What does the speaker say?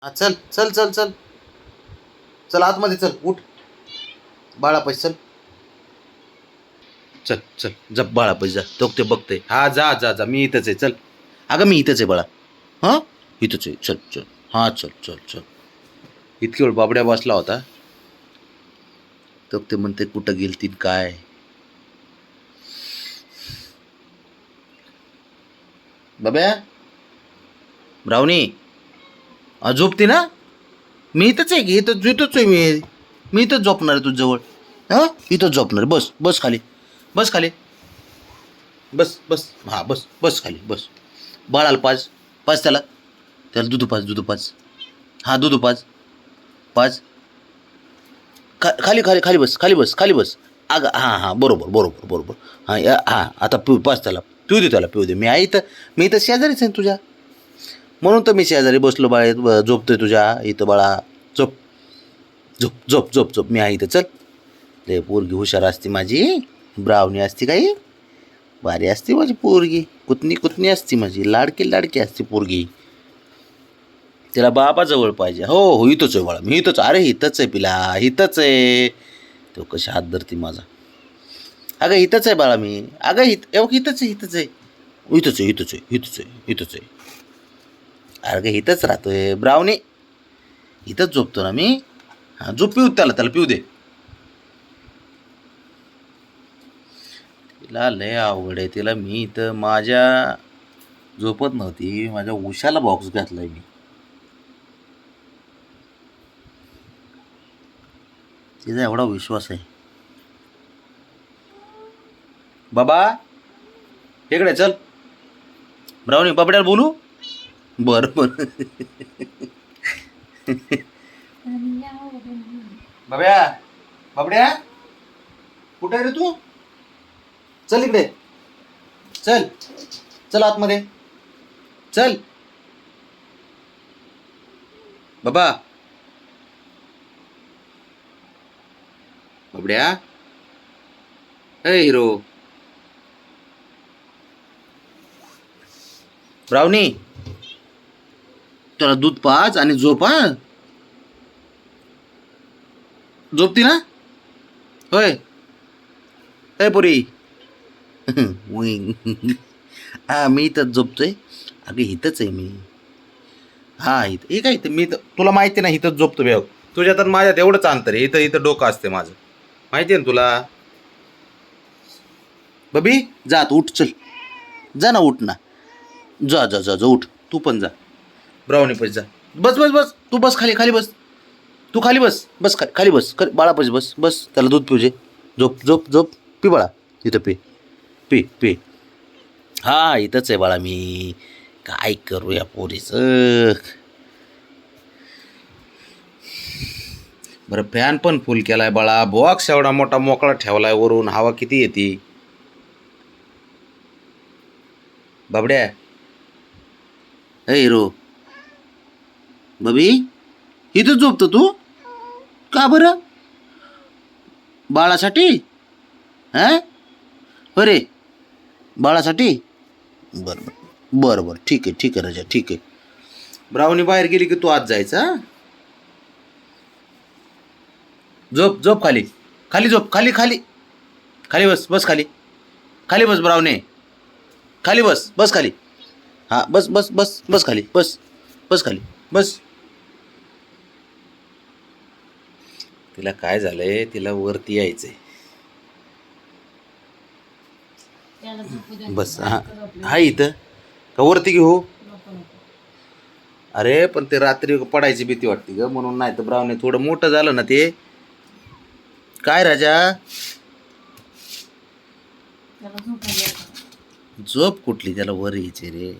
हा चल चल चल चल चल आतमध्ये चल उठ बाळा पैसे चल चल चल जप बाळा पैसे जा तो ते बघते हा जा जा जा मी इथंच आहे चल अगं मी इथंच आहे बाळा हां इथंच आहे चल चल हां चल चल चल इतकी वेळ बाबड्या बसला होता तो ते म्हणते कुठं गेलतीन काय बाब्या ब्राउनी झोपते ना मी इथंच आहे की इथंच आहे मी इथंच झोपणार आहे तुझ्याजवळ हां इथंच झोपणार आहे. बस बस खाली बस खाली बस बस हां बस बस खाली बस बाळाला पाच पाच त्याला त्याला दूध पाच हां दूध पाच पाच खाली खाली खाली बस खाली बस अगं हां हां बरोबर बरोबर बरोबर हां हां आता पाच त्याला पिऊ दे मी इथं शेजारीच आहे तुझ्या म्हणून तर मी शेजारी बसलो बाळा झोपतोय तुझ्या इथं बाळा झोप झोप झोप झोप झोप मी आहे इथं चल लय पोरगी हुशार असते माझी ब्रावणी असते काही भारी असते माझी पोरगी कुतनी कुतनी असते माझी लाडकी लाडकी असते पोरगी तिला बाबा जवळ पाहिजे हो हो इथंच आहे बाळा मी इथंच अरे इथंच आहे पिला इथंच आहे तो कशी हात धरते माझा अगं इथंच आहे बाळा मी अगं इथंच आहे इथंच आहे इथंच आहे इथंच आहे इथंच आहे इथंच आहे अगं इथंच राहतोय ब्रावणी इथंच झोपतो ना मी हां झोप पिऊ त्याला पिऊ दे तिला लय अवघड आहे तिला मी इथं माझ्या झोपत नव्हती माझ्या उशाला बॉक्स घातलाय मी तिचा एवढा विश्वास आहे बाबा इकडे चल ब्रावणी बाबड्याला बोलू बरं बरं बाब्या बाबड्या कुठे आहे रे तू चल इकडे चल चल आतमध्ये चल बाबा बाबड्या ए हिरो ब्रावणी त्याला दूध पाच आणि झोप हा झोपती ना होय ए पुरी हा मी इथंच झोपतोय अगं इथंच आहे मी हा इथं हे काय इथं मी तर तुला माहिती नाही इथंच झोपतो बेव तुझ्यात आणि माझ्यात एवढंच अंतर आहे इथं डोकं असते माझं माहिती आहे ना तुला बबी जा तू उठ चल जा ना उठ ना जा जा जा जा उठ तू पण जा ब्राउनी पैसे जा बस बस बस तू बस खाली खाली बस तू खाली बस बस खाली बस बाळा पैसे बस बस त्याला दूध पिऊजे झोप झोप झोप पी बाळा इथं पी पी पी हा इथंच आहे बाळा मी काय करू या पोरीचं बरं फॅन पण फुल केलाय बाळा बॉक्स एवढा मोठा मोकळा ठेवलाय वरून हवा किती येते बाबड्या ए हिरो बबी इथंच झोपतो तू का बरं बाळासाठी हां अरे बाळासाठी बरं बरं बरं बरं ठीक आहे राजा ठीक आहे ब्राउनी बाहेर गेली की तू आत जायचा झोप झोप खाली खाली झोप खाली खाली खाली बस बस खाली खाली बस ब्राउनी खाली बस बस खाली हां बस बस बस बस खाली बस बस खाली बस तिला काय झालंय तिला वरती यायचंय बस हा हा इथं का वरती घेऊ अरे पण ते रात्री पडायची भीती वाटते ग म्हणून नाही तर ब्राउनी थोडं मोठं झालं ना ते काय राजा झोप कुठली त्याला वर यायचे रे